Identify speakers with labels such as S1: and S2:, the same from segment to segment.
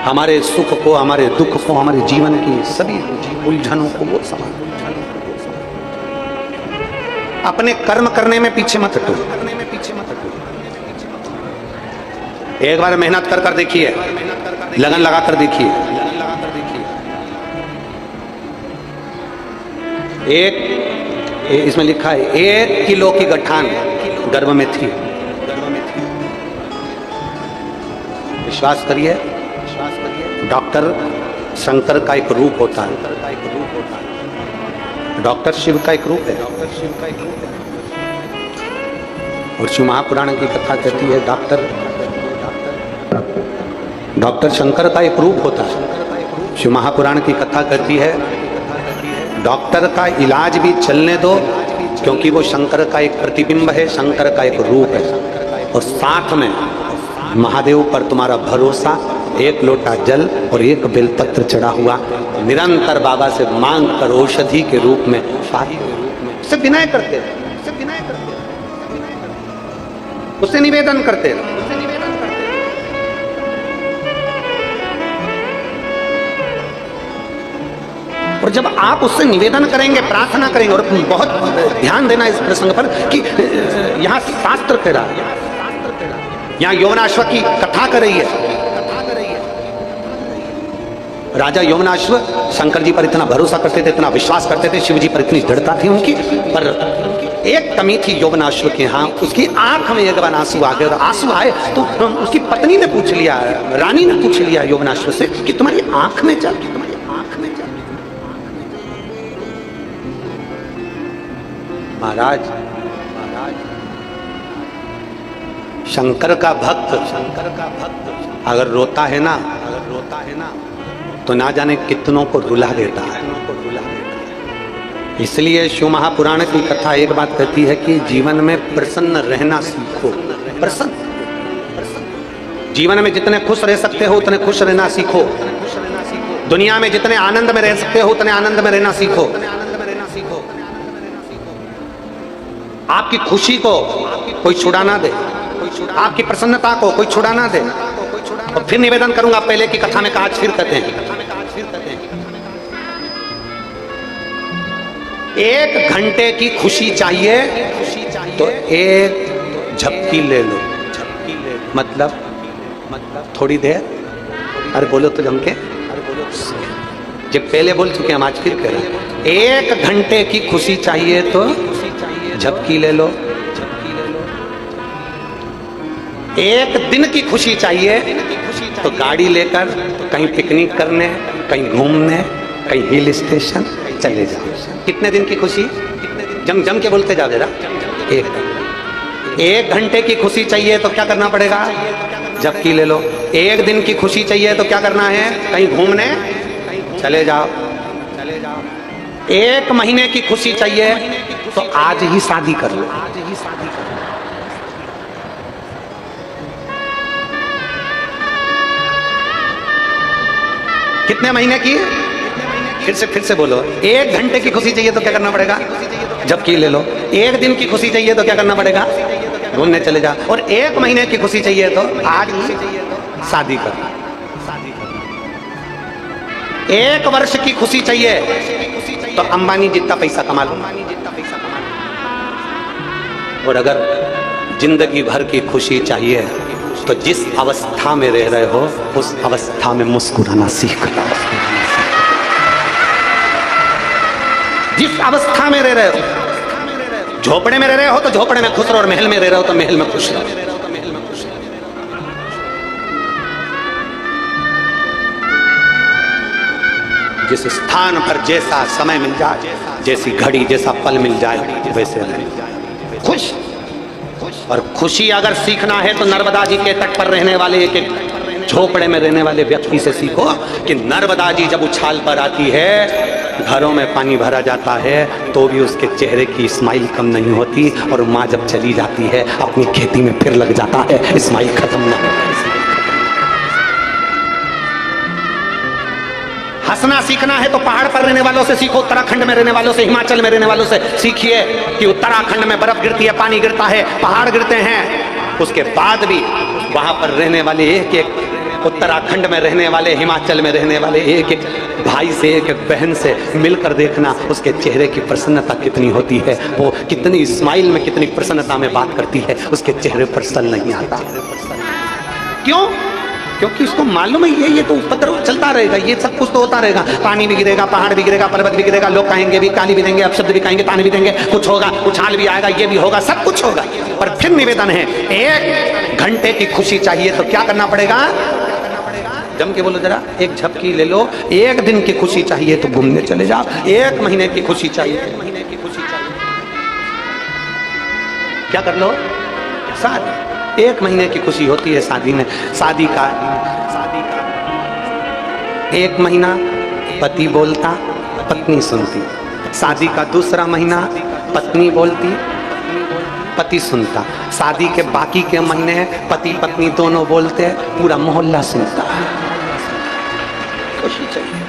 S1: हमारे सुख को, हमारे दुख को, हमारे जीवन की सभी उलझनों को वो संभाल। अपने कर्म करने में पीछे मत हटो। एक बार मेहनत कर कर देखिए, लगन लगा कर देखिए। एक इसमें लिखा है 1 किलो की गठान गर्भ में थी। विश्वास करिए, डॉक्टर शंकर का एक रूप होता है, डॉक्टर शिव का एक रूप है। और शिव महापुराण की कथा कहती है डॉक्टर शंकर का एक रूप होता है। शिव महापुराण की कथा कहती है डॉक्टर का इलाज भी चलने दो, क्योंकि वो शंकर का एक प्रतिबिंब है, शंकर का एक रूप है। और साथ में महादेव पर तुम्हारा भरोसा, 1 लोटा जल और 1 बेलपत्र चढ़ा हुआ, निरंतर बाबा से मांग कर औषधि के रूप में, उससे विनय करते रहे, उससे निवेदन करते रहे। और जब आप उससे निवेदन करेंगे, प्रार्थना करेंगे, और बहुत ध्यान देना इस प्रसंग पर कि यहाँ शास्त्र कह रहा है, यहाँ यवनाश्व की कथा कर रही है। राजा यवनाश्व शंकर जी पर इतना भरोसा करते थे, इतना विश्वास करते थे, शिव जी पर इतनी दृढ़ता थी उनकी। पर एक कमी थी यवनाश्व के यहाँ, उसकी आंख में एक बार आंसू आ गए। और आंसू आए तो उसकी पत्नी ने पूछ लिया, रानी ने पूछ लिया यवनाश्व से कि तुम्हारी आंख में जल, तुम्हारी आंख में जल। महाराज शंकर का भक्त अगर रोता है ना, तो ना जाने कितनों को रुला देता है। इसलिए शिव महापुराण की कथा एक बात कहती है कि जीवन में प्रसन्न रहना सीखो। प्रसन्न, जीवन में जितने खुश रह सकते हो उतने खुश रहना सीखो। दुनिया में जितने आनंद में रह सकते हो उतने आनंद में रहना सीखो। आपकी खुशी को कोई छुड़ा ना दे, आपकी प्रसन्नता को कोई छुड़ा ना दे। और फिर निवेदन करूंगा, पहले की कथा में कहा, आज फिर कहते हैं, 1 घंटे की खुशी चाहिए तो 1 झपकी ले लो। मतलब थोड़ी देर, अरे बोलो तो जम के, जब पहले बोल चुके हम, आज फिर कह रहे हैं। 1 घंटे की खुशी चाहिए तो झपकी ले लो। 1 दिन की खुशी चाहिए तो गाड़ी लेकर कहीं पिकनिक करने, कहीं घूमने, कहीं हिल स्टेशन चले जाओ। कितने दिन की खुशी? जम के बोलते जाओ जरा। 1 घंटे की खुशी चाहिए तो क्या करना पड़ेगा? झपकी ले लो। 1 दिन की खुशी चाहिए तो क्या करना है? कहीं घूमने चले जाओ। 1 महीने की खुशी चाहिए तो आज ही शादी कर लो। कितने महीने की? फिर से बोलो। 1 घंटे की खुशी चाहिए तो क्या करना पड़ेगा? झपकी ले लो। 1 दिन की खुशी चाहिए तो क्या करना पड़ेगा? घूमने चले जा। और 1 महीने की खुशी चाहिए तो आज ही शादी कर। 1 वर्ष की खुशी चाहिए तो अंबानी जितना पैसा कमा लो। और अगर जिंदगी भर की खुशी चाहिए तो जिस अवस्था में रह रहे हो उस अवस्था में मुस्कुराना सीख लो। जिस अवस्था में रह रहे हो, झोपड़े में रह रहे हो तो झोपड़े में खुश रहो, और महल में रह रहे हो तो महल में खुश रहो। जिस स्थान पर जैसा समय मिल जाए, जैसी घड़ी, जैसा पल मिल जाए, वैसे रहे खुश। और खुशी अगर सीखना है तो नर्मदा जी के तट पर रहने वाले एक झोपड़े में रहने वाले व्यक्ति से सीखो कि नर्मदा जी जब उछाल पर आती है, घरों में पानी भरा जाता है तो भी उसके चेहरे की स्माइल कम नहीं होती। और माँ जब चली जाती है अपनी खेती में फिर लग जाता है, स्माइल खत्म ना होती। हंसना सीखना है तो पहाड़ पर रहने वालों से सीखो, उत्तराखंड में रहने वालों से, हिमाचल में रहने वालों से सीखिए कि उत्तराखंड में बर्फ गिरती है, पानी गिरता है, पहाड़ गिरते हैं, उसके बाद भी वहां पर रहने वाले एक एक उत्तराखंड में रहने वाले, हिमाचल में रहने वाले एक एक भाई से, एक एक बहन से मिलकर देखना उसके चेहरे की प्रसन्नता कितनी होती है। वो कितनी स्माइल में, कितनी प्रसन्नता में बात करती है, उसके चेहरे पर सल नहीं आता। क्यों? क्योंकि उसको मालूम है ये तो उपद्रव चलता रहेगा, ये सब कुछ तो होता रहेगा। पानी भी गिरेगा, पहाड़ भी गिरेगा, पर्वत भी गिरेगा, लोग कहेंगे भी, गाली भी देंगे, अपशब्द भी कहेंगे, ताने भी देंगे, कुछ होगा, उछाल भी आएगा, ये भी होगा, सब कुछ होगा। पर फिर निवेदन है, 1 घंटे की खुशी चाहिए तो क्या करना पड़ेगा? जम के बोलो जरा, एक झपकी ले लो। 1 दिन की खुशी चाहिए तो घूमने चले जाओ। 1 महीने की खुशी चाहिए, 1 महीने की खुशी चाहिए, क्या कर लो? शादी। 1 महीने की खुशी होती है शादी में। शादी का 1 महीना पति बोलता, पत्नी सुनती। शादी का दूसरा महीना पत्नी बोलती, पति सुनता। शादी के बाकी के महीने पति पत्नी दोनों बोलते, पूरा मोहल्ला सुनता। खुशी चाहिए,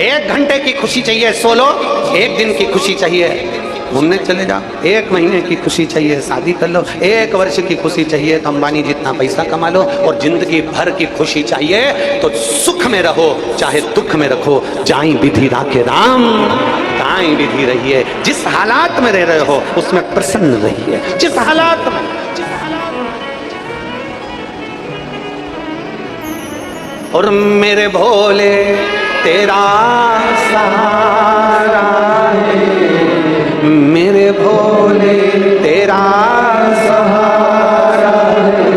S1: 1 घंटे की खुशी चाहिए, सो लो। 1 दिन की खुशी चाहिए, घूमने चले जाओ। 1 महीने की खुशी चाहिए, शादी कर लो। 1 वर्ष की खुशी चाहिए तो अंबानी जितना पैसा कमा लो। और जिंदगी भर की खुशी चाहिए तो सुख में रहो, चाहे दुख में रखो। जाई विधि राखे राम, ताई विधि रहिए। जिस हालात में रह रहे हो उसमें प्रसन्न रहिए। जिस हालात में, और मेरे भोले तेरा सहारा है, मेरे भोले तेरा सहारा है,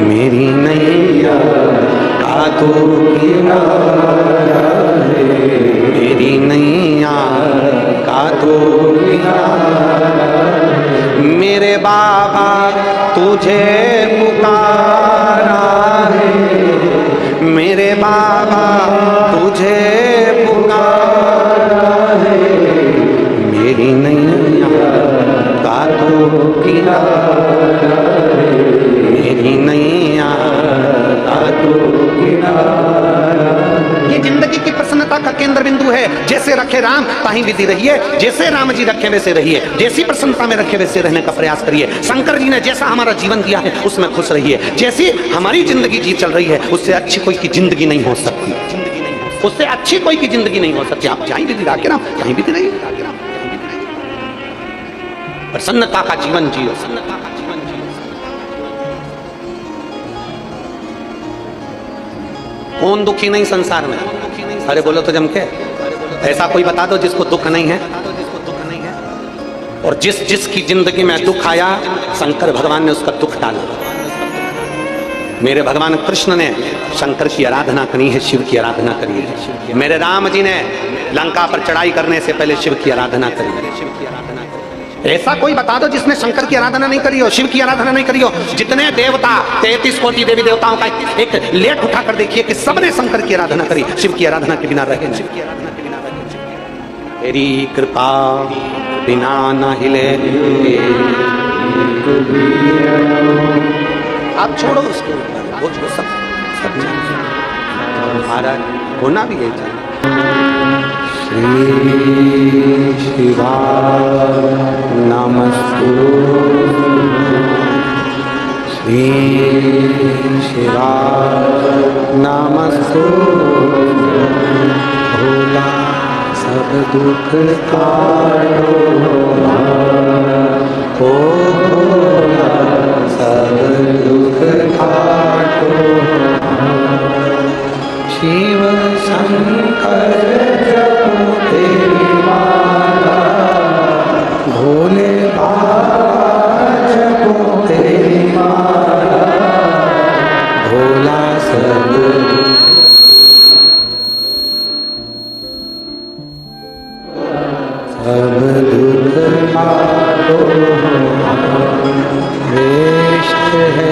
S1: मेरी नैया का तू किनारा है, मेरी नैया का तू किनारा है। मेरे बाबा तुझे पुकारा है, मेरे बाबा तुझे पुकारा है, मेरी नैया का तू किनारा है, मेरी नैया का तू किनारा। ये जिंदगी की प्रसन्नता का केंद्र बिंदु है। जैसे रखे राम ताही विधि रहिए, जैसे राम जी रखे वैसे रहिए, जैसी प्रसन्नता में रखे वैसे रहने का प्रयास करिए। शंकर जी ने जैसा हमारा जीवन दिया है उसमें खुश रहिए। जैसी हमारी जिंदगी जी चल रही है उससे अच्छी कोई की जिंदगी नहीं हो सकती, उससे अच्छी कोई की जिंदगी नहीं हो सकती। आप जहीं विधि राखे राम कहीं विधि रहिए, प्रसन्नता का जीवन जियो, प्रसन्नता का जीवन जियो। कौन दुखी नहीं संसार में? अरे बोलो तो जम के, ऐसा कोई बता दो जिसको दुख नहीं है। और जिसकी जिंदगी में दुख आया शंकर भगवान ने उसका दुख डाला। मेरे भगवान कृष्ण ने शंकर की आराधना करी है, शिव की आराधना करी है। मेरे राम जी ने लंका पर चढ़ाई करने से पहले शिव की आराधना करी है। ऐसा कोई बता दो जिसने शंकर की आराधना नहीं करी हो, शिव की आराधना नहीं करी हो। जितने देवता, 33 कोटि देवी देवताओं का एक लेख उठा कर देखिए कि सबने शंकर की आराधना करी, शिव की आराधना के बिना रहे नहीं। तेरी कृपा बिना न हिले। आप छोड़ो उसके ऊपर, वो जो सब महाराज होना भी है। श्री शिवा नमस्तु, श्री शिवा नमस्तु। भोला सब दुख काटो, ओ भोला सब दुख काटो। शिव शंकर जपो तेरी माला, भोले बाबा जपो तेरी माला, भोला सब दुख काटो। श्रेष्ठ है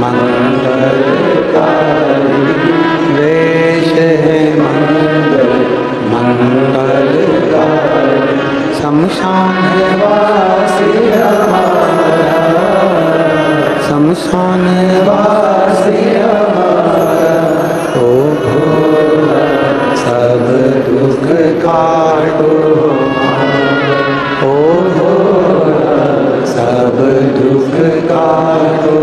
S1: मंगलकारी, वेश है मंगलकारी। शमशान वासी हमारा, शमशान वासी हमारा, ओ भोला सब दुख काटो, ओ भोला सब दुख काटो।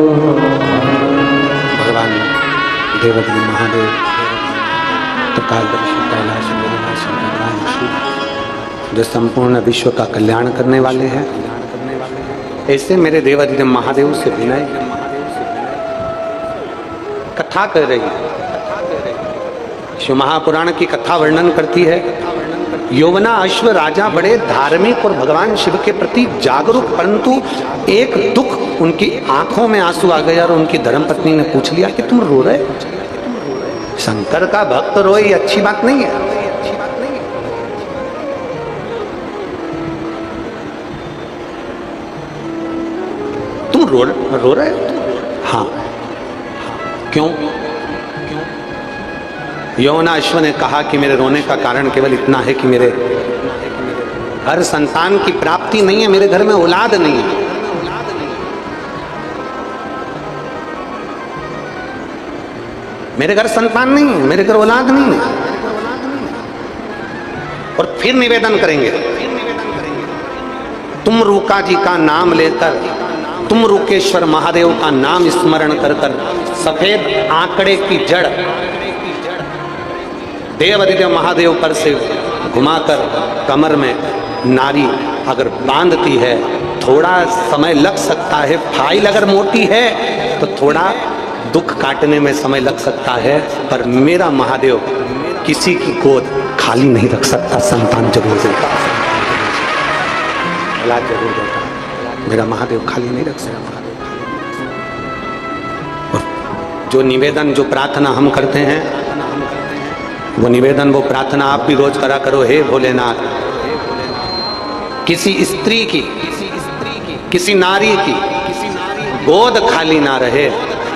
S1: देवगिरी महादेव, त्रिकालदर्शी कैलाश विलासी भगवान शिव जो संपूर्ण विश्व का कल्याण करने वाले हैं, ऐसे मेरे देवाधिदेव महादेव से विनय कथा कर रही है। शिव महापुराण की कथा वर्णन करती है, यौवना अश्व राजा बड़े धार्मिक और भगवान शिव के प्रति जागरूक, परंतु एक दुख, उनकी आंखों में आंसू आ गया और उनकी धर्मपत्नी ने पूछ लिया कि तुम रो रहे? शंकर का भक्त रोए ये अच्छी बात नहीं है। तुम रो रहे हो? हाँ। क्यों? यौवना अश्व ने कहा कि मेरे रोने का कारण केवल इतना है कि मेरे घर संतान की प्राप्ति नहीं है, मेरे घर में औलाद नहीं है। मेरे घर संतान नहीं है, मेरे घर औलाद नहीं है। और फिर निवेदन करेंगे, तुम रूका जी का नाम लेकर, तुम रूकेश्वर महादेव का नाम स्मरण कर कर सफेद आंकड़े की जड़ देवाधिदेव महादेव पर से घुमाकर कमर में नारी अगर बांधती है, थोड़ा समय लग सकता है। फाइल अगर मोटी है तो थोड़ा दुख काटने में समय लग सकता है, पर मेरा महादेव किसी की गोद खाली नहीं रख सकता, संतान जरूर देता, औलाद जरूर देता। मेरा महादेव खाली नहीं रख सकता। और जो निवेदन, जो प्रार्थना हम करते हैं, वो निवेदन, वो प्रार्थना आप भी रोज करा करो। हे भोलेनाथ, किसी स्त्री की, किसी नारी की गोद खाली ना रहे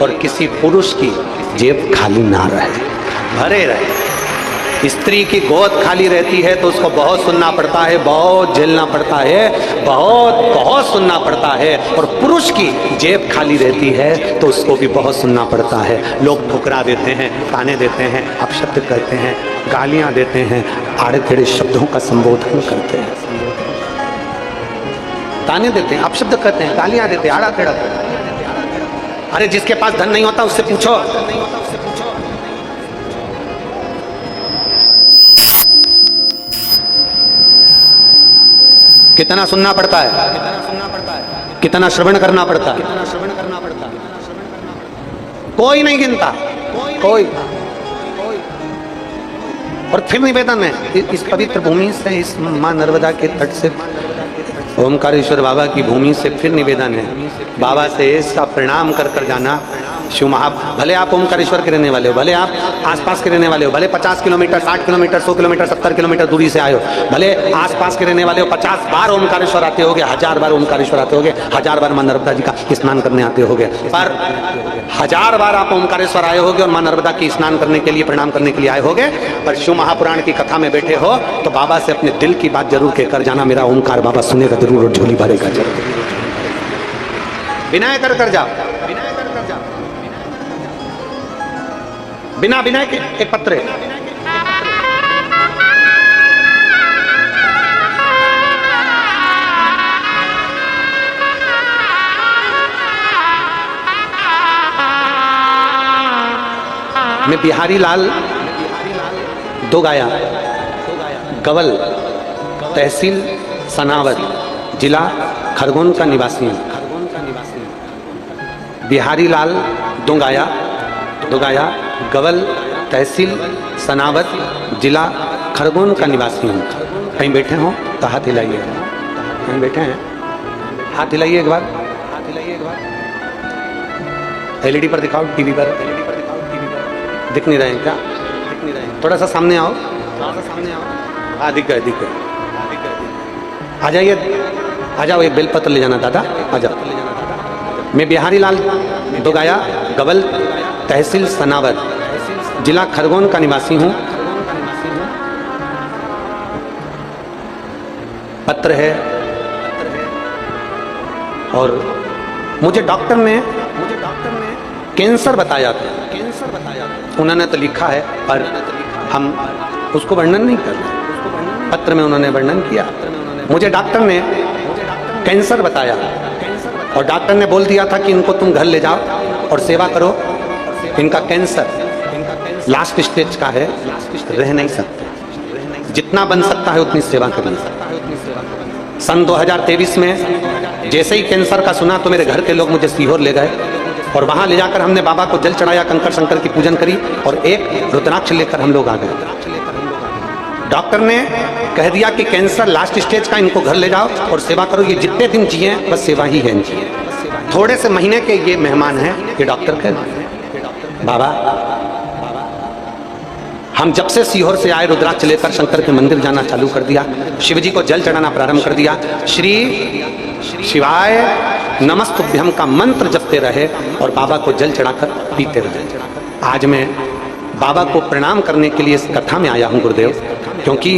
S1: और किसी पुरुष की जेब खाली ना रहे, भरे रहे। स्त्री की गोद खाली रहती है तो उसको बहुत सुनना पड़ता है, बहुत झेलना पड़ता है, बहुत सुनना पड़ता है। और पुरुष की जेब खाली रहती है तो उसको भी बहुत सुनना पड़ता है। लोग ठुकरा देते हैं, ताने देते हैं, अपशब्द कहते हैं, गालियां देते हैं, आड़े टेढ़े शब्दों का संबोधन करते हैं, ताने देते हैं, अपशब्द कहते हैं, गालियां देते हैं, आड़ा टेढ़ा। अरे जिसके पास धन नहीं होता उससे पूछो। कितना सुनना पड़ता है, कितना श्रवण करना पड़ता है, कोई नहीं गिनता, कोई। और फिर निवेदन है, इस पवित्र भूमि से, इस मां नर्मदा के तट से, ओमकारेश्वर बाबा की भूमि से फिर निवेदन है, बाबा से इसका प्रणाम कर कर जाना। शिव महा, भले आप ओमकारेश्वर के रहने वाले हो, भले आप आसपास के रहने वाले हो, भले 50 किलोमीटर, 60 किलोमीटर, 100 किलोमीटर, 70 किलोमीटर दूरी से आए हो, भले आसपास के रहने वाले हो, 50 बार ओमकारेश्वर आते होगे, 1000 बार ओमकारेश्वर आते होगे, 1000 बार मां नर्मदा जी का स्नान करने आते होगे, पर 1000 बार आप ओमकारेश्वर आए होगे और मां नर्मदा की स्नान करने के लिए, प्रणाम करने के लिए आए होगे, पर शिव महापुराण की कथा में बैठे हो तो बाबा से अपने दिल की बात जरूर कहकर जाना। मेरा ओमकार बाबा सुनेगा जरूर और झोली भरेगा जरूर। विनय कर कर जाओ, बिना विनय के एक पत्र है। मैं बिहारी लाल दोगाया, गवल, तहसील सनावद, जिला खरगोन का निवासी हूँ। बिहारी लाल दोगाया, गवल, तहसील सनावद, जिला खरगोन का निवासी हूँ। कहीं बैठे हो तो हाथ हिलाइए, कहीं बैठे हैं हाथ हिलाइए एक बार, हाथ हिलाइए एक बार। एलईडी पर दिखाओ, टीवी पर, दिख नहीं रहे क्या? दिख नहीं रहे, थोड़ा सा सामने आओ, थोड़ा सा सामने आओ। हाँ दिख गए, दिख गए। आ जाइए, आ जाओ, एक बेलपत्र ले जाना दादा, आ जाओ। मैं बिहारी लाल दोगाया, गवल, तहसील सनावद, जिला खरगोन का निवासी हूँ। पत्र है और मुझे डॉक्टर ने कैंसर बताया था। उन्होंने तो लिखा है पर हम उसको वर्णन नहीं कर रहे। पत्र में उन्होंने वर्णन किया, मुझे डॉक्टर ने कैंसर बताया और डॉक्टर ने बोल दिया था कि इनको तुम घर ले जाओ और सेवा करो, इनका कैंसर लास्ट स्टेज का है, रह नहीं सकते। जितना बन सकता है उतनी सेवा करिए। सन 2023 में जैसे ही कैंसर का सुना तो मेरे घर के लोग मुझे सीहोर ले गए और वहां ले जाकर हमने बाबा को जल चढ़ाया, कंकर शंकर की पूजन करी और एक रुद्राक्ष लेकर हम लोग आ गए। डॉक्टर ने कह दिया कि कैंसर लास्ट स्टेज का, इनको घर ले जाओ और सेवा करो, ये जितने दिन जिए बस सेवा ही है इनकी। थोड़े से महीने के ये मेहमान हैं, ये डॉक्टर कह बाबा हम जब से सीहोर से आए रुद्राक्ष लेकर शंकर के मंदिर जाना चालू कर दिया, शिव जी को जल चढ़ाना प्रारंभ कर दिया, श्री शिवाय नमस्तुभ्यम का मंत्र जपते रहे और बाबा को जल चढ़ाकर पीते रहे। आज मैं बाबा को प्रणाम करने के लिए इस कथा में आया हूँ गुरुदेव, क्योंकि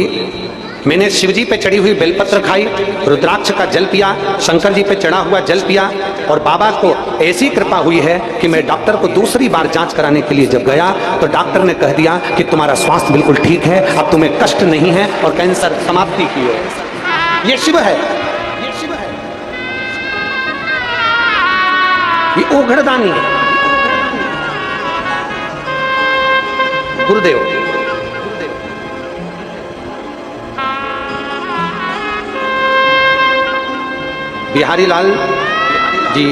S1: मैंने शिव जी पे चढ़ी हुई बेलपत्र खाई, रुद्राक्ष का जल पिया, शंकर जी पे चढ़ा हुआ जल पिया और बाबा को ऐसी कृपा हुई है कि मैं डॉक्टर को दूसरी बार जांच कराने के लिए जब गया तो डॉक्टर ने कह दिया कि तुम्हारा स्वास्थ्य बिल्कुल ठीक है, अब तुम्हें कष्ट नहीं है और कैंसर समाप्ति की ओर। ये शिव है, ये शिव है, ये ओघड़दानी है गुरुदेव। बिहारी लाल जी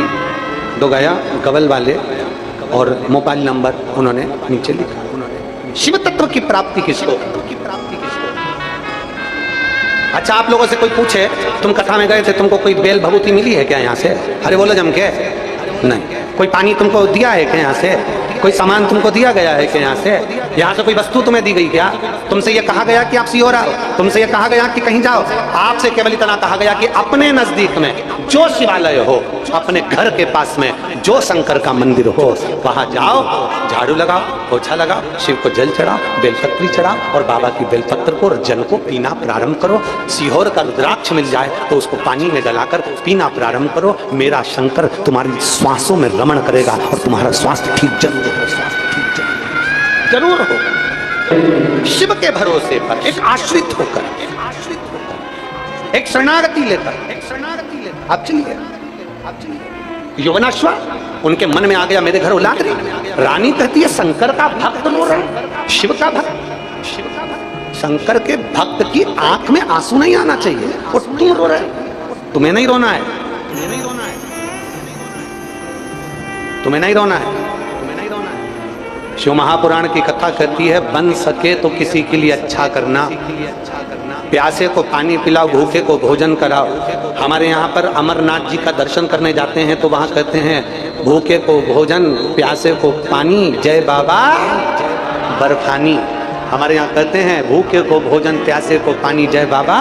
S1: दो गया गवल वाले और मोबाइल नंबर उन्होंने नीचे लिखा। शिव तत्व की प्राप्ति किसको? अच्छा आप लोगों से कोई पूछे तुम कथा में गए थे, तुमको कोई बेल भभूति मिली है क्या यहाँ से? अरे बोलो जम के नहीं। कोई पानी तुमको दिया है क्या यहाँ से? कोई सामान तुमको दिया गया है क्या यहाँ से? यहाँ से कोई वस्तु तुम्हें दी गई क्या? तुमसे ये कहा गया कि आप सीहोर आओ? तुमसे ये कहा गया कि कहीं जाओ? आपसे केवल इतना कहा गया कि अपने नजदीक में जो शिवालय हो, अपने घर के पास में जो शंकर का मंदिर हो, वहां जाओ, झाड़ू लगाओ, पोछा लगाओ, शिव को जल चढ़ाओ, बेलपत्री चढ़ाओ और बाबा की बेलपत्र को और जल को पीना प्रारंभ करो। सीहोर का रुद्राक्ष मिल जाए तो उसको पानी में डलाकर पीना प्रारंभ करो। मेरा शंकर तुम्हारी श्वासों में रमण करेगा और तुम्हारा स्वास्थ्य ठीक जरूर हो। शिव के भरोसे पर एक आश्रित होकर, एक शरणागति लेकर आप चलिए, आप चलिए। यौवनाश्वा उनके मन में आ गया मेरे घर औलाद नहीं। रानी कहती है शंकर का भक्त रो रहा है, शिव का भक्त, शिव का भक्त। शंकर के भक्त की आंख में आंसू नहीं आना चाहिए और तुम रो रहे हो। तुम्हें नहीं रोना है, तुम्हें नहीं रोना है, तुम्हें नहीं रोना है, तुम्हें नहीं रोना है। शिव महापुराण की कथा कहती है बन सके तो किसी के लिए अच्छा करना, प्यासे को पानी पिलाओ, भूखे को भोजन कराओ। हमारे यहाँ पर अमरनाथ जी का दर्शन करने जाते हैं तो वहाँ कहते हैं भूखे को भोजन, प्यासे को पानी, जय बाबा बर्फानी। हमारे यहाँ कहते हैं भूखे को भोजन, प्यासे को पानी, जय बाबा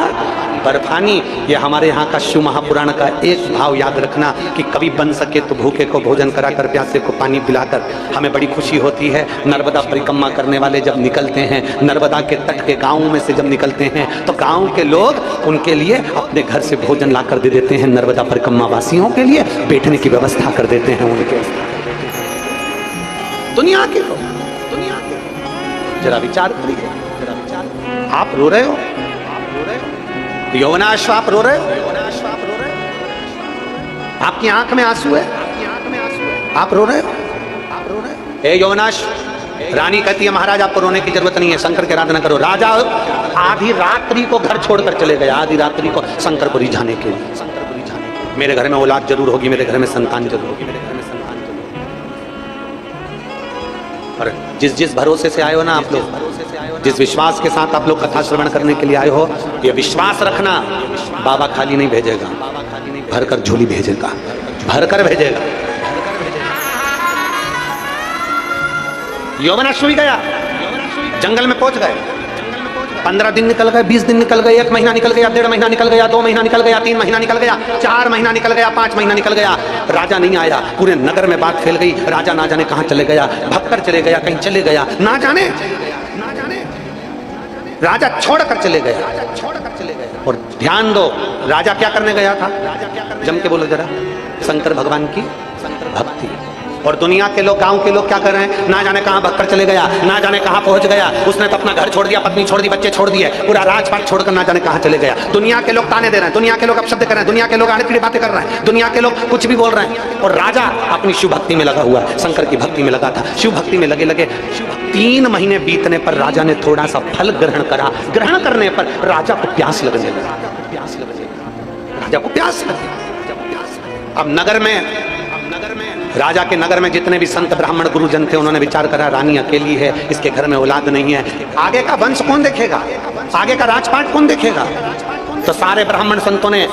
S1: बर्फानी। ये हमारे यहाँ का शिव महापुराण का एक भाव याद रखना कि कभी बन सके तो भूखे को भोजन कराकर, प्यासे को पानी पिलाकर। हमें बड़ी खुशी होती है नर्मदा परिक्रमा करने वाले जब निकलते हैं, नर्मदा के तट के गाँव में से जब निकलते हैं तो गाँव के लोग उनके लिए अपने घर से भोजन ला कर दे देते हैं। नर्मदा परिक्रमा वासियों के लिए बैठने की व्यवस्था कर देते हैं उनके। दुनिया के लोग, दुनिया के लोग जरा विचार करिए, जरा विचार। आप रो रहे हो, यौवनाश्व आप रो रहे हो, आपकी आंख में आंसू है, आप रो रहे हो, आप रो रहे हो। ए यौवनाश्व, रानी कहती है महाराज आपको रोने की जरूरत नहीं है, शंकर की आराधना करो। राजा आधी रात्रि को घर छोड़कर चले गए, आधी रात्रि को शंकर को रिझाने के लिए। शंकर को रिझाने के लिए मेरे घर में औलाद जरूर होगी, मेरे घर में संतान जरूर होगी, मेरे घर में संतान जरूर होगी। और जिस जिस भरोसे से आए हो ना आप लोग, जिस विश्वास के साथ आप लोग कथा श्रवण करने के लिए आए हो, ये विश्वास रखना बाबा खाली नहीं भेजेगा, भर कर झोली भेजेगा, भर कर भेजेगा। यौवनाश्व गया, जंगल में पहुंच गए। 15 दिन निकल गए, 20 दिन निकल गए, 1 महीना निकल गया, 1.5 महीना निकल गया, 2 महीना निकल गया, 3 महीना निकल गया, 4 महीना निकल गया, 5 महीना निकल गया। राजा नहीं आया, पूरे नगर में बात फैल गई। राजा ना जाने कहां चले गया, भगकर चले गया, कहीं चले गया, ना जाने राजा छोड़कर चले गया, छोड़कर चले गए। और ध्यान दो राजा क्या करने गया था, जम के बोलो जरा, शंकर भगवान की भक्ति। और दुनिया के लोग, गांव के लोग क्या कर रहे हैं, ना जाने कहां भक्कर चले गया, ना जाने कहां पहुंच गया, उसने तो अपना घर छोड़ दिया, पत्नी छोड़ दी, बच्चे छोड़ दिए, पूरा राजपाट छोड़कर ना जाने कहां चले गया। दुनिया के लोग ताने दे रहे हैं, दुनिया के लोग अपशब्द कर रहे हैं, दुनिया के लोग आड़े टेढ़ी बातें कर रहे हैं, दुनिया के लोग कुछ भी बोल रहे हैं, और राजा अपनी शिव भक्ति में लगा हुआ है, शंकर की भक्ति में लगा था। शिव भक्ति में लगे लगे 3 महीने बीतने पर राजा ने थोड़ा सा फल ग्रहण करा। ग्रहण करने पर राजा को प्यास लगने लगा, राजा को प्यास लगी। अब नगर में राजा के नगर में जितने भी संत ब्राह्मण गुरुजन थे, उन्होंने विचार करा रानी अकेली है, इसके घर में औलाद नहीं है, आगे का वंश कौन देखेगा, आगे का राजपाट कौन देखेगा। तो सारे ब्राह्मण संतों ने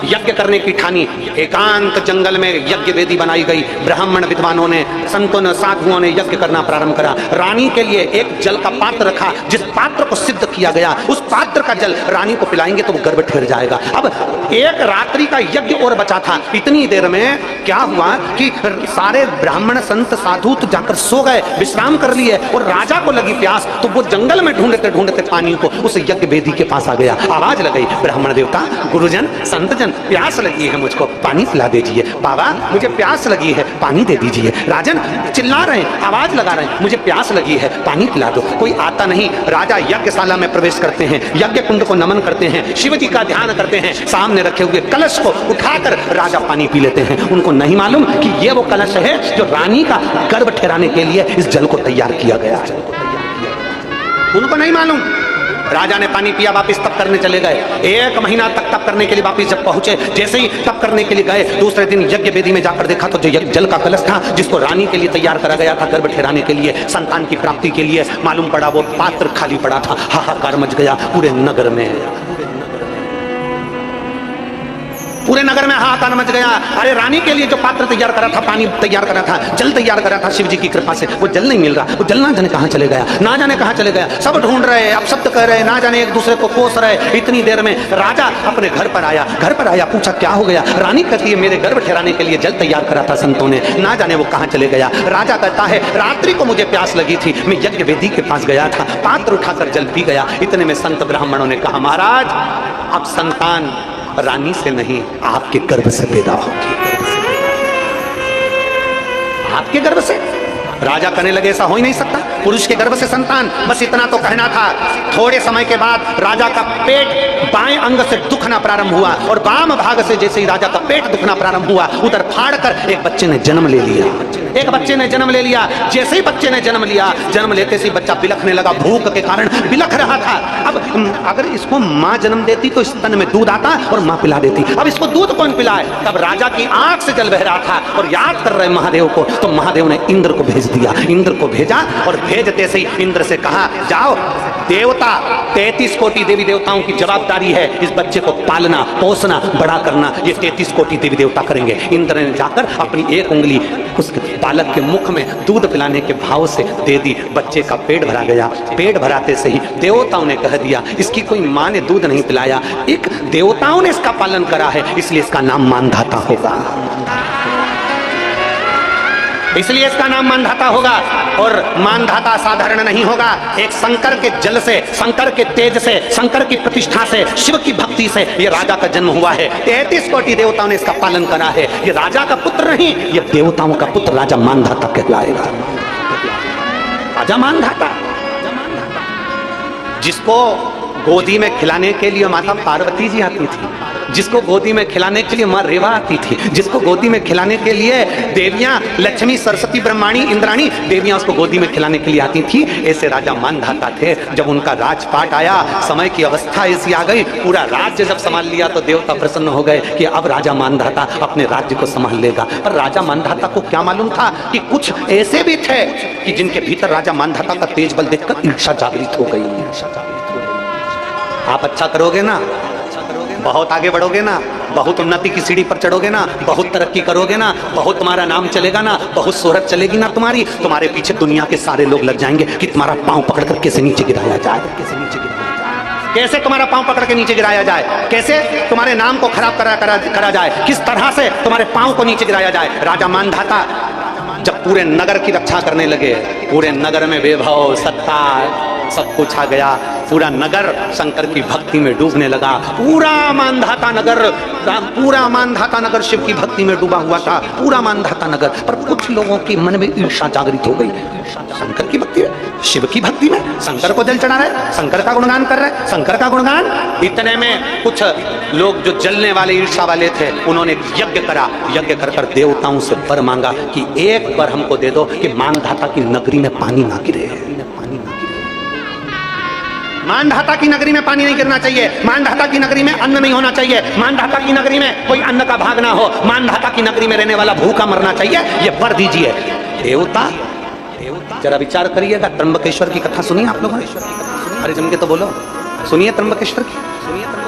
S1: यज्ञ करने की ठानी। एकांत जंगल में यज्ञ वेदी बनाई गई। ब्राह्मण विद्वानों ने, संतों ने, साधुओं ने यज्ञ करना प्रारंभ करा। रानी के लिए एक जल का पात्र रखा, जिस पात्र को सिद्ध किया गया उस पात्र का जल रानी को पिलाएंगे तो वो गर्भ ठहर जाएगा। अब एक रात्रि का यज्ञ और बचा था। इतनी देर में क्या हुआ कि सारे ब्राह्मण संत साधु तो जाकर सो गए, विश्राम कर लिए, और राजा को लगी प्यास, तो वो जंगल में ढूंढते ढूंढते पानी को उस यज्ञ वेदी के पास आ गया। आवाज लगाई, ब्राह्मण देवता, गुरुजन, संतजन, प्यास लगी है, मुझको पानी पिला दीजिए। बाबा, मुझे प्यास लगी है, पानी दे दीजिए। राजन चिल्ला रहे हैं, आवाज लगा रहे हैं, मुझे प्यास लगी है, पानी पिला दो। कोई आता नहीं। राजा यज्ञशाला में प्रवेश करते हैं, यज्ञ कुंड को नमन करते हैं, शिव जी का ध्यान करते हैं, सामने रखे हुए कलश को उठाकर राजा पानी पी लेते हैं। उनको नहीं मालूम कि ये वो कलश है जो रानी का गर्भ ठहराने के लिए इस जल को तैयार किया गया है। उनको नहीं मालूम। राजा ने पानी पिया, वापिस तप करने चले गए। 1 महीना तक तप करने के लिए वापिस जब पहुंचे, जैसे ही तप करने के लिए गए, दूसरे दिन यज्ञ वेदी में जाकर देखा तो जो जल का कलश था जिसको रानी के लिए तैयार करा गया था गर्भ ठहराने के लिए, संतान की प्राप्ति के लिए, मालूम पड़ा वो पात्र खाली पड़ा था। हाहाकार मच गया पूरे नगर में, पूरे नगर में हाहाकार मच गया। अरे रानी के लिए जो पात्र तैयार करा था, पानी तैयार करा था, जल तैयार करा था शिव जी की कृपा से, वो जल नहीं मिल रहा। वो जल ना जाने कहां चले गया, ना जाने कहां चले गया। सब ढूंढ रहे, अब शब्द कह रहे, ना जाने एक दूसरे को कोस रहे। इतनी देर में राजा अपने घर पर आया। घर पर आया, पूछा क्या हो गया। रानी कहती है मेरे गर्भ ठहराने के लिए जल तैयार करा था संतों ने, ना जाने वो कहां चले गया। राजा कहता है रात्रि को मुझे प्यास लगी थी, मैं यज्ञ वेदी के पास गया था, पात्र उठाकर जल पी गया। इतने में संत ब्राह्मणों ने कहा महाराज, अब संतान रानी से नहीं आपके गर्भ से पैदा होगी, आपके गर्भ से। राजा कहने लगे ऐसा हो ही नहीं सकता, पुरुष के गर्भ से संतान। बस इतना तो कहना था। थोड़े समय के बाद राजा का पेट बाएं अंग से दुखना प्रारंभ हुआ, और वाम भाग से जैसे ही राजा का पेट दुखना प्रारंभ हुआ, उधर फाड़ कर एक बच्चे ने जन्म ले लिया। एक बच्चे ने जन्म ले लिया। जैसे ही बच्चे ने जन्म लिया, जन्म लेते से बच्चा बिलखने लगा, भूख के कारण बिलख रहा था। अब अगर इसको माँ जन्म देती तो स्तन में दूध आता और माँ पिला देती। अब इसको दूध कौन पिलाए। तब राजा की आंख से जल बह रहा था और याद कर रहे महादेव को, तो महादेव ने इंद्र को भेज दिया। इंद्र को भेजा और भेजते से ही इंद्र से कहा जाओ देवता, 33 कोटि देवी देवताओं की जवाबदारी है इस बच्चे को पालना, पोसना, बड़ा करना। ये 33 कोटि देवी देवता करेंगे। इंद्र ने जाकर अपनी एक उंगली उस बालक के मुख में दूध पिलाने के भाव से दे दी। बच्चे का पेट भरा गया। पेट भराते से ही देवताओं ने कह दिया इसकी कोई माँ ने दूध नहीं पिलाया, एक देवताओं ने इसका पालन करा है, इसलिए इसका नाम मानधाता होगा, इसलिए इसका नाम मानधाता होगा। और मानधाता साधारण नहीं होगा। एक शंकर के जल से, शंकर के तेज से, शंकर की प्रतिष्ठा से, शिव की भक्ति से ये राजा का जन्म हुआ है। 33 कोटि देवताओं ने इसका पालन करा है। ये राजा का पुत्र नहीं, ये देवताओं का पुत्र राजा मानधाता कहलाएगा। राजा मानधाता, जिसको गोदी में खिलाने के लिए माता पार्वती जी आती थी, जिसको गोदी में खिलाने के लिए माँ रेवा आती थी, जिसको गोदी में खिलाने के लिए देवियां लक्ष्मी, सरस्वती, ब्रह्माणी, इंद्राणी देवियां उसको गोदी में खिलाने के लिए आती थी। ऐसे राजा मानधाता थे। जब उनका राजपाट आया, समय की अवस्था ऐसी आ गई, पूरा राज्य जब संभाल लिया तो देवता प्रसन्न हो गए कि अब राजा मानधाता अपने राज्य को संभाल लेगा। पर राजा मानधाता को क्या मालूम था कि कुछ ऐसे भी थे कि जिनके भीतर राजा मानधाता का तेज बल देखकर ईर्षा जागृत हो गई। आप अच्छा करोगे ना, बहुत आगे बढ़ोगे ना, बहुत उन्नति की सीढ़ी पर चढ़ोगे ना, बहुत तरक्की करोगे ना, बहुत तुम्हारा नाम चलेगा ना, बहुत शोहरत चलेगी ना तुम्हारी, तुम्हारे पीछे दुनिया के सारे लोग लग जाएंगे कि तुम्हारा पांव पकड़कर कैसे नीचे गिराया जाए, कैसे तुम्हारा पांव पकड़ के नीचे गिराया जाए, कैसे तुम्हारे नाम को खराब करा जाए, किस तरह से तुम्हारे पांव को नीचे गिराया जाए। राजा मानधाता जब पूरे नगर की रक्षा करने लगे, पूरे नगर में वैभव, सत्ता, सब कुछ आ गया। पूरा नगर शंकर की भक्ति में डूबने लगा। पूरा मानधाता नगर शिव की भक्ति में डूबा हुआ था, पूरा मानधाता नगर। पर कुछ लोगों के मन में ईर्ष्या जागृत हो गई। शंकर की भक्ति में, शिव की भक्ति में शंकर को जल चढ़ा रहे, शंकर का गुणगान कर रहे, शंकर का गुणगान। इतने में कुछ लोग जो जलने वाले ईर्ष्या वाले थे, उन्होंने यज्ञ करा। यज्ञ कर कर देवताओं से वर मांगा कि एक बार हमको दे दो कि मानधाता की नगरी में पानी ना गिरे। मानधाता की नगरी में पानी नहीं गिरना चाहिए, मानधाता की नगरी में अन्न नहीं होना चाहिए, मानधाता की नगरी में कोई अन्न का भाग ना हो, मानधाता की नगरी में रहने वाला भूखा मरना चाहिए, ये वर दीजिए। देवता जरा विचार करिएगा। त्र्यंबकेश्वर की कथा सुनिए आप लोगों ने? अरे जम के तो बोलो, सुनिए त्र्यंबकेश्वर की।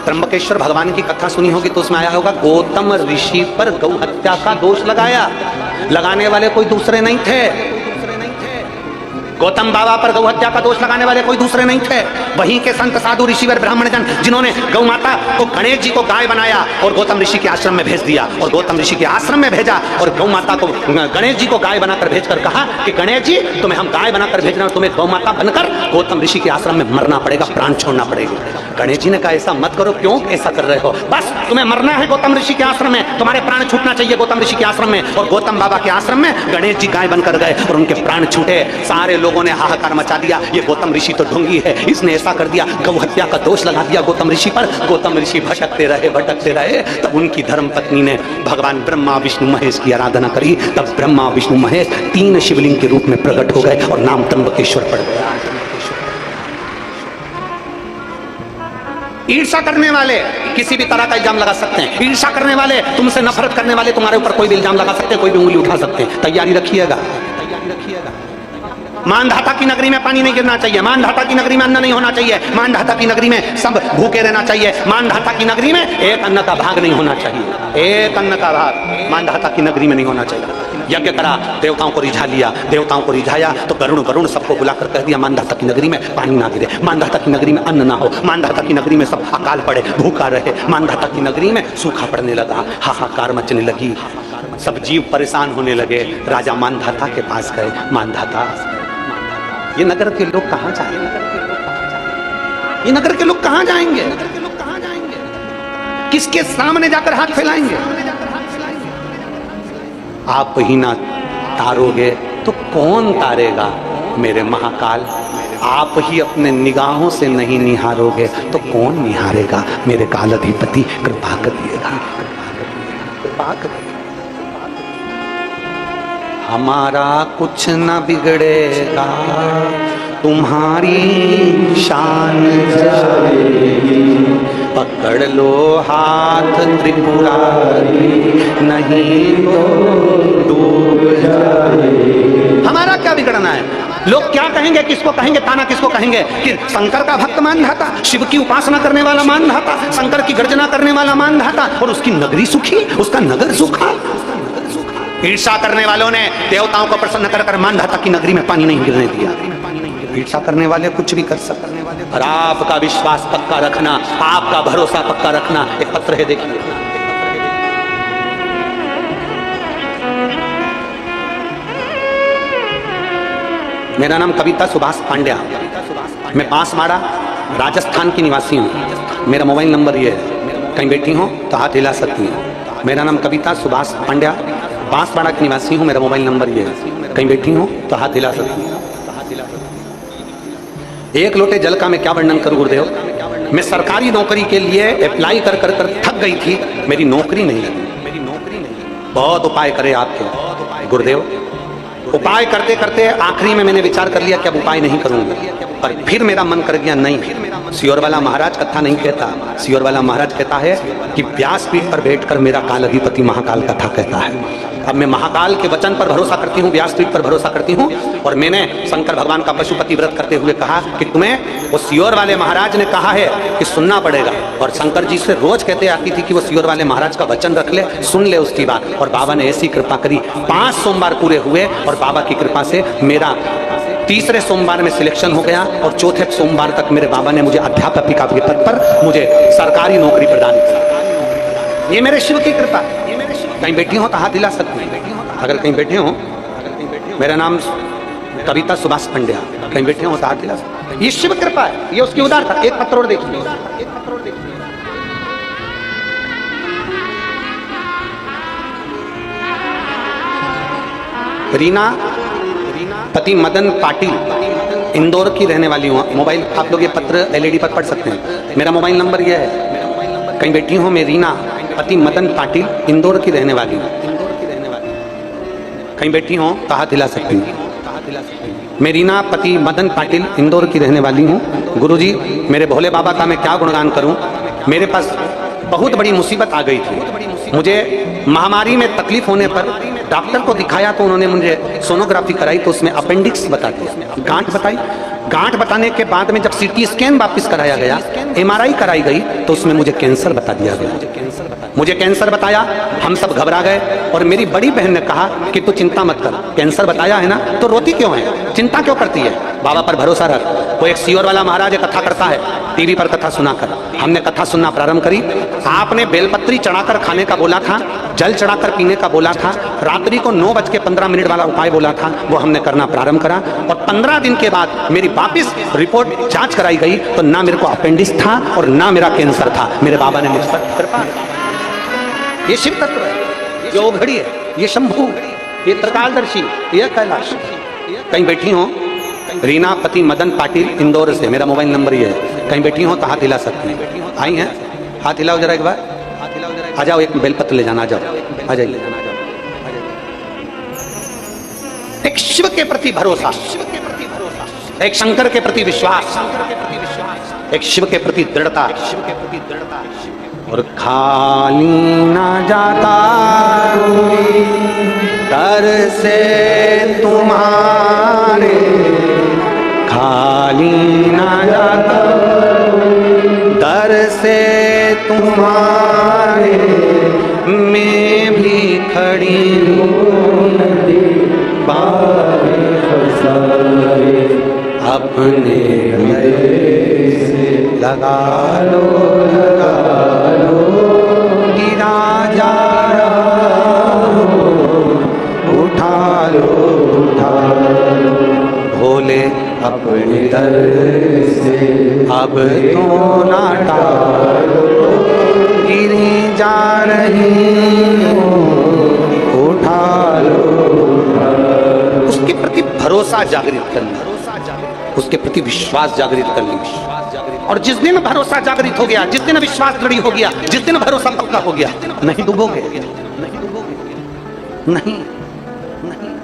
S1: त्र्यंबकेश्वर भगवान की कथा सुनी होगी तो उसमें आया होगा गौतम ऋषि पर गौ हत्या का दोष लगाया। लगाने वाले कोई दूसरे नहीं थे, गौतम बाबा पर गौ हत्या का दोष लगाने वाले कोई दूसरे नहीं थे, वहीं के संत साधु ऋषिवर ब्राह्मण जन, जिन्होंने गौ माता को गणेश जी को गाय बनाया और गौतम ऋषि के आश्रम में भेज दिया, और गौतम ऋषि के आश्रम में भेजा और गौ माता को गणेश जी को गाय बनाकर भेजकर कहा कि गणेश जी तुम्हें हम गाय बनाकर भेज रहे हैं, तुम्हें गौ माता बनकर गौतम ऋषि के आश्रम में मरना पड़ेगा, प्राण छोड़ना पड़ेगा। गणेश जी ने कहा ऐसा मत करो, क्यों ऐसा कर रहे हो? बस तुम्हें मरना है गौतम ऋषि के आश्रम में, तुम्हारे प्राण छूटना चाहिए गौतम ऋषि के आश्रम में। और गौतम बाबा के आश्रम में गणेश जी गाय बनकर गए और उनके प्राण छूटे। सारे लोगों ने हाहाकार मचा दिया, ये गौतम ऋषि तो ढोंगी है, इसने ऐसा कर दिया, गौ हत्या का दोष लगा दिया गौतम ऋषि पर। गौतम ऋषि भटकते रहे। तब उनकी धर्म पत्नी ने भगवान ब्रह्मा विष्णु महेश की आराधना करी। तब ब्रह्मा विष्णु महेश 3 शिवलिंग के रूप में प्रकट हो गए और नाम त्र्यंबकेश्वर पड़ गया। ईर्ष्या करने वाले किसी भी तरह का इल्जाम लगा सकते हैं, ईर्ष्या करने वाले, तुमसे नफरत करने वाले तुम्हारे ऊपर कोई भी इल्जाम लगा सकते हैं, कोई भी उंगली उठा सकते हैं। तैयारी रखिएगा। मानधाता की नगरी में पानी नहीं गिरना चाहिए, मानधाता की नगरी में अन्न नहीं होना चाहिए, मानधाता की नगरी में सब भूखे रहना चाहिए, मानधाता की नगरी में एक अन्न का भाग नहीं होना चाहिए, एक अन्न का भाग मानधाता की नगरी में नहीं होना चाहिए। यज्ञ करा, देवताओं को रिझा लिया, देवताओं को रिझाया तो वरुण सबको बुलाकर कह दिया मानधाता की नगरी में पानी ना गिरे, मानधाता की नगरी में अन्न ना हो, मानधाता की नगरी में सब अकाल पड़े, भूखा रहे, मानधाता की नगरी में सूखा पड़ने लगा, हाहाकार मचने लगी, सब जीव परेशान होने लगे। राजा मानधाता के पास गए। मानधाता, ये नगर के लोग कहां जाएंगे? ये नगर के लोग कहां जाएंगे? किसके सामने जाकर हाथ फैलाएंगे? आप ही ना तारोगे तो कौन तारेगा मेरे महाकाल? आप ही अपने निगाहों से नहीं निहारोगे तो कौन निहारेगा मेरे कालाधिपति? कृपा करिएगा, कृपा करिएगा। हमारा कुछ न बिगड़ेगा, तुम्हारी शान जाएगी, पकड़ लो हाथ त्रिपुरारी, नहीं तो डूब जाएगी। हमारा क्या बिगड़ना है? लोग क्या कहेंगे, किसको कहेंगे, ताना किसको कहेंगे कि शंकर का भक्त मानधाता, शिव की उपासना करने वाला मानधाता, शंकर की गर्जना करने वाला मानधाता, और उसकी नगरी सुखी, उसका नगर सूखा। ईर्ष्या करने वालों ने देवताओं को प्रसन्न कर मानधाता की नगरी में पानी नहीं गिरने दिया। ईर्ष्या करने वाले कुछ भी कर सकते हैं, और आपका विश्वास पक्का रखना, आपका भरोसा पक्का रखना। एक पत्र है, देखिए। मेरा नाम कविता सुभाष पांड्या, मैं बांसवाड़ा राजस्थान की निवासी हूँ। मेरा मोबाइल नंबर ये है, कहीं बैठी हो तो हाथ हिला सकती हैं। मेरा नाम कविता सुभाष पांड्या, बांसवाड़ा की निवासी हूँ। मेरा मोबाइल नंबर ये है, कहीं बैठी हूँ तो हाथ हिला सकती हैं। एक लोटे जल का मैं क्या वर्णन करूं गुरुदेव। मैं सरकारी नौकरी के लिए अप्लाई कर कर कर थक गई थी, मेरी नौकरी नहीं लगी। बहुत उपाय करे आपके गुरुदेव, उपाय करते करते आखिरी में मैंने विचार कर लिया कि अब उपाय नहीं करूंगा। पर फिर मेरा मन कर गया, नहीं, सियोर वाला महाराज कथा नहीं कहता, सियोर वाला महाराज कहता है कि व्यासपीठ पर बैठकर मेरा काल अधिपति महाकाल कथा कहता है। अब मैं महाकाल के वचन पर भरोसा करती हूँ, व्यासपीठ पर भरोसा करती हूँ। और मैंने शंकर भगवान का पशुपति व्रत करते हुए कहा कि तुम्हें वो सियोर वाले महाराज ने कहा है कि सुनना पड़ेगा। और शंकर जी से रोज कहते आती थी कि वो सियोर वाले महाराज का वचन रख ले, सुन ले उसकी बात। और बाबा ने ऐसी कृपा करी, 5 सोमवार पूरे हुए और बाबा की कृपा से मेरा तीसरे सोमवार में सिलेक्शन हो गया और चौथे सोमवार तक मेरे बाबा ने मुझे अध्यापकिका के पद पर मुझे सरकारी नौकरी प्रदान की। ये मेरे शिव की कृपा। कहीं बैठी हो तो हाथ हिला सकते हैं, अगर कहीं बैठे हो। मेरा नाम कविता सुभाष पंड्या कहीं बैठे हो तो हाथ हिला सकते हैं। ये शिव कृपा है, ये उसकी उदारता। एक पत्र और देखिए, रीना पति मदन पाटिल इंदौर की रहने वाली हूँ। मोबाइल आप लोग ये पत्र एलईडी पर पढ़ सकते हैं। मेरा मोबाइल नंबर ये है। कहीं बैठी हूँ मैं रीना पति मदन पाटिल इंदौर की रहने वाली हूँ। कहीं बैठी हूँ तो हाथ हिला सकती हूँ। मैं रीना पति मदन पाटिल इंदौर की रहने वाली हूँ। गुरुजी मेरे भोले बाबा का मैं क्या गुणगान करूँ। मेरे पास बहुत बड़ी मुसीबत आ गई थी। मुझे महामारी में तकलीफ होने पर डॉक्टर को दिखाया तो उन्होंने मुझे सोनोग्राफी कराई तो उसमें अपेंडिक्स बता दिया, गांठ बताई। गांठ बताने के बाद में जब सीटी स्कैन वापस कराया गया, एमआरआई कराई गई तो उसमें मुझे कैंसर बता दिया गया। मुझे कैंसर बताया, हम सब घबरा गए और मेरी बड़ी बहन ने कहा कि तू चिंता मत कर, कैंसर बताया है ना तो रोती क्यों है, चिंता क्यों करती है, बाबा पर भरोसा रख। वो एक सीवर वाला महाराज कथा करता है, टीवी पर कथा सुनाकर हमने कथा सुनना प्रारंभ करी। आपने बेलपत्री चढ़ाकर खाने का बोला था, जल चढ़ाकर पीने का बोला था, रात्रि को 9:15 वाला उपाय बोला था, वो हमने करना प्रारंभ करा और 15 दिन के बाद मेरी वापिस रिपोर्ट जांच कराई गई तो ना मेरे को अपेंडिक्स था और ना मेरा कैंसर था। मेरे बाबा ने मुझ पर कृपा। ये शिव तत्व है, ये ओघड़ी है, ये शंभू, ये त्रिकालदर्शी, ये कैलाश। कहीं बैठी हो रीना पति मदन पाटिल इंदौर से, मेरा मोबाइल नंबर ये है। कहीं बैठी हो तो हाथ हिला सकते हैं। आई हैं, हाथ हिलाओ जरा एक बार, आ जाओ, एक बेलपत्र ले जाना, आ जाओ, आ जाइए। एक शिव के प्रति भरोसा, एक शंकर के प्रति विश्वास, एक शिव के प्रति दृढ़ता। और खाली ना जाता दर से तुम्हारे, खाली ना जाता दर से तुम्हारे, मैं भी खड़ी अपने हृदय से लगा लो, गिरा जा रहा हो, उठा लो, उठा लो भोले अपने दर से अब तो ना टालो, गिरी जा रही हो, उठा लो। उसके प्रति भरोसा जागृत करना, उसके प्रति विश्वास जागृत कर ली। और जिस दिन भरोसा जागृत हो गया, जिस दिन विश्वास दृढ़ हो गया, जिस दिन भरोसा पक्का हो गया, नहीं डूबोगे, नहीं डूबोगे, नहीं नहीं।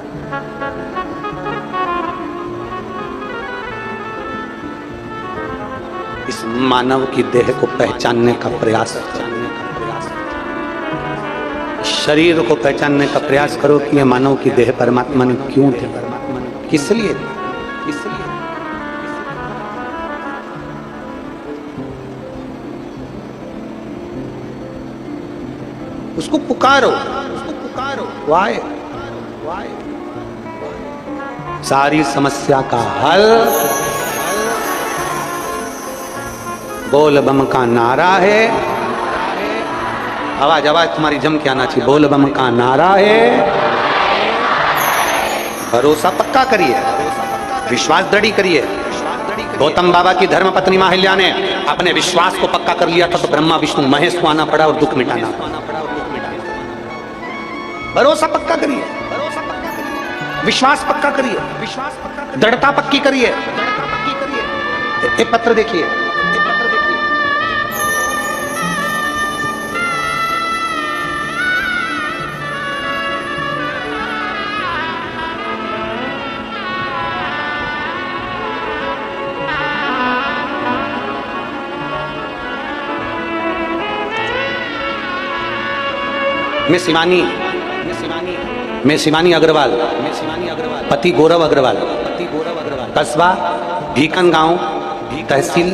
S1: इस मानव की देह को पहचानने का प्रयास, शरीर को पहचानने का प्रयास करो कि यह मानव की देह परमात्मा ने क्यों दी, किस लिए, किस लिए। उसको पुकारो, उसको पुकारो। वाय वाय सारी समस्या का हल बोल बम का नारा है। आवाज आवाज तुम्हारी जम के आना चाहिए। बोल बम का नारा है। भरोसा पक्का करिए, विश्वास दृढ़ करिए। गौतम बाबा की धर्म पत्नी माहिल्या ने अपने विश्वास को पक्का कर लिया था तो ब्रह्मा विष्णु महेश को आना पड़ा और दुख मिटाना पड़ा। भरोसा पक्का करिए, विश्वास पक्का करिए, दृढ़ता पक्की करिए। एक पत्र देखिए, मैं शिवानी अग्रवाल, पति गौरव अग्रवाल, कस्बा भीकन गांव, तहसील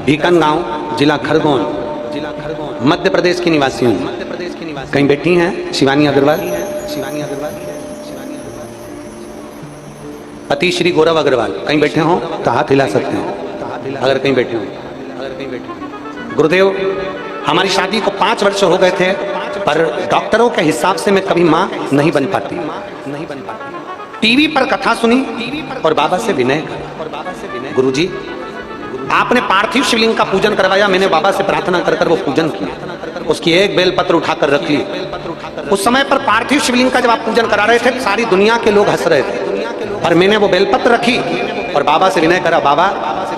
S1: भीकन गांव, जिला खरगोन, मध्य प्रदेश की निवासी हूँ। कहीं बैठी हैं शिवानी अग्रवाल, पति श्री गौरव अग्रवाल। कहीं बैठे हों तो हाथ हिला सकते हैं अगर कहीं बैठे हों। गुरुदेव, हमारी शादी को 5 वर्ष हो गए थे पर डॉक्टरों के हिसाब से मैं कभी मां नहीं बन पाती। टीवी पर कथा सुनी और बाबा से विनय करा, गुरुजी आपने पार्थिव शिवलिंग का पूजन करवाया, मैंने बाबा से प्रार्थना कर वो पूजन किया, उसकी एक बेलपत्र उठाकर रख ली। उस समय पर पार्थिव शिवलिंग का जब आप पूजन करा रहे थे सारी दुनिया के लोग हंस रहे थे, पर मैंने वो बेलपत्र रखी और बाबा से विनय करा, बाबा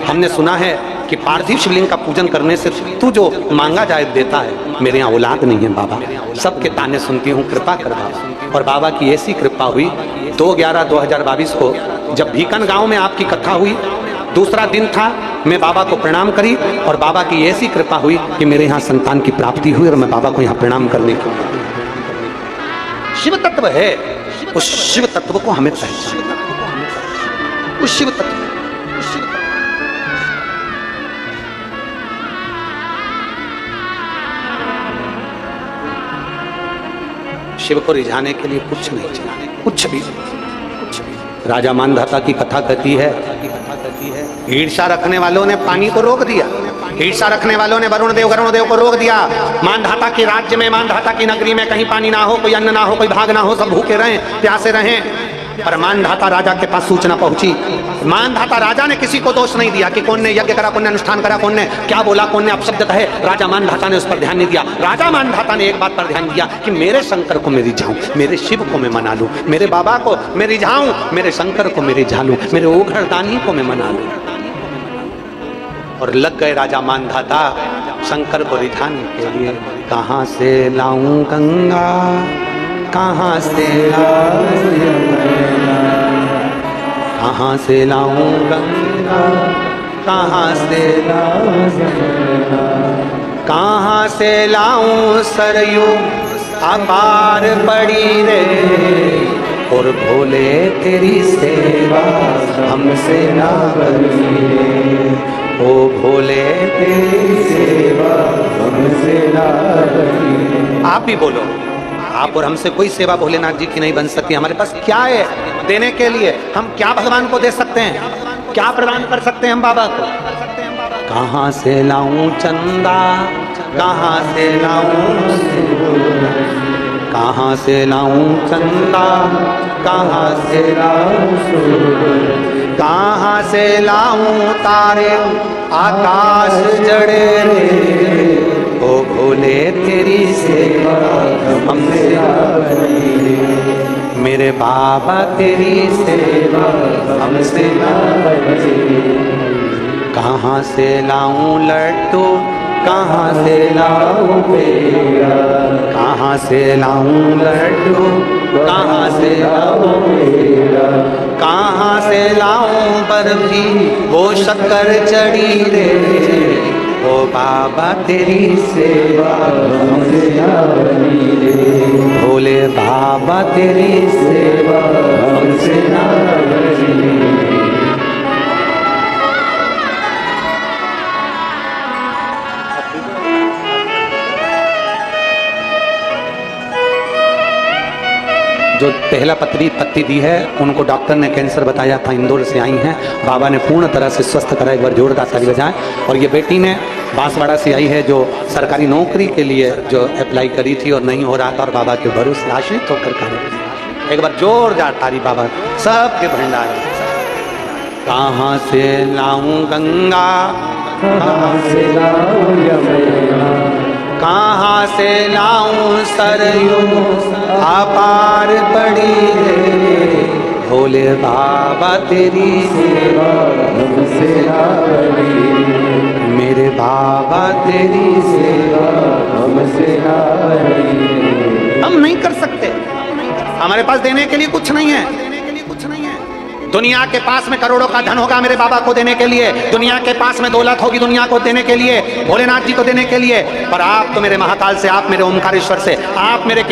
S1: हमने सुना है कि पार्थिव शिवलिंग का पूजन करने से तू जो मांगा जाए देता है, मेरे यहाँ औलाद नहीं है बाबा, सबके ताने सुनती हूँ, कृपा कर बाबा। और बाबा की ऐसी कृपा हुई 2/11/2022 को जब भीकन गांव में आपकी कथा हुई, दूसरा दिन था, मैं बाबा को प्रणाम करी और बाबा की ऐसी कृपा हुई कि मेरे यहाँ संतान की प्राप्ति हुई और मैं बाबा को यहाँ प्रणाम करने की। शिव तत्व है, उस शिव तत्व को हमें पहचानना, उस शिव तत्व शिव को रिझाने के लिए कुछ नहीं चाहिए, कुछ भी। राजा मानधाता की कथा कहती है, ईर्षा रखने वालों ने पानी को रोक दिया, ईर्षा रखने वालों ने वरुण देव को रोक दिया। मानधाता के राज्य में, मानधाता की नगरी में कहीं पानी ना हो, कोई अन्न ना हो, कोई भाग ना हो, सब भूखे रहें, प्यासे रहें। पर मानधाता राजा के पास सूचना पहुंची। मानधाता राजा ने किसी को दोष नहीं दिया कि कौन ने यज्ञ करा, कौन ने अनुष्ठान करा, कौन ने क्या बोला, कौन ने अपशब्द कहे। राजा मानधाता ने उस पर ध्यान नहीं दिया। राजा मानधाता ने एक बात पर ध्यान दिया कि मेरे शंकर को मैं रिझाऊं, मेरे शिव को मैं मना लूं, मेरे बाबा को मैं रिझाऊं, मेरे शंकर को मैं रिझा लूं, मेरे ओघरदानी को मैं मना लूं। और लग गए राजा मानधाता शंकर को रिझाने के लिए। कहां से लाऊं गंगा, कहां से कहां से लाऊं गंगा, कहां से कहां से लाऊं सरयू अपार पड़ी रे, और भोले तेरी सेवा हमसे ना बनी रे, ओ भोले तेरी सेवा हमसे ना बनी। आप ही बोलो, आप और हमसे कोई सेवा भोलेनाथ जी की नहीं बन सकती। हमारे पास क्या है देने के लिए? हम क्या भगवान को दे सकते हैं, क्या प्रदान कर सकते हैं हम बाबा को? कहां से लाऊं चंदा, कहां से लाऊं, कहां से लाऊं चंदा, कहां से लाऊं, कहां से लाऊं तारे आकाश जड़े रे, ओ भोले तेरी सेवा हमसे बनी, मेरे बाबा तेरी सेवा हमसे बनी। कहां से लाऊं लड्डू, कहां से लाऊं पेड़ा, कहां से लाऊं लड्डू, कहां से लाऊं पेड़ा, कहां से लाऊं बर्फी वो शक्कर चढ़ी रे, ओ बाबा तेरी सेवा हमसे ना बनी रे, भोले बाबा तेरी सेवा हमसे ना बनी। जो पहला पत्ती दी है उनको डॉक्टर ने कैंसर बताया था, इंदौर से आई हैं। बाबा ने पूर्ण तरह से स्वस्थ करा, एक बार जोरदार ताली बजाएं। और ये बेटी ने बांसवाड़ा से आई है, जो सरकारी नौकरी के लिए जो अप्लाई करी थी और नहीं हो रहा था, और बाबा के भरोसे आश्रित होकर कर। एक बार जोरदार ताली बाबा सबके भंडार। कहां से लाऊं गंगा, कहां से लाऊं यमुना, कहां से लाऊं सरयू अपार पड़ी रे, भोले बाबा तेरी सेवा हमसे ना बनी, मेरे बाबा तेरी सेवा हमसे ना बनी। हम नहीं कर सकते, हमारे पास देने के लिए कुछ नहीं है। दुनिया के पास में करोड़ों का धन होगा मेरे बाबा को देने के लिए, दुनिया के पास में दौलत होगी दुनिया को देने के लिए, भोलेनाथ जी को देने के लिए, पर आप तो मेरे महाकाल से, आप मेरे ओमकारेश्वर से, आप मेरे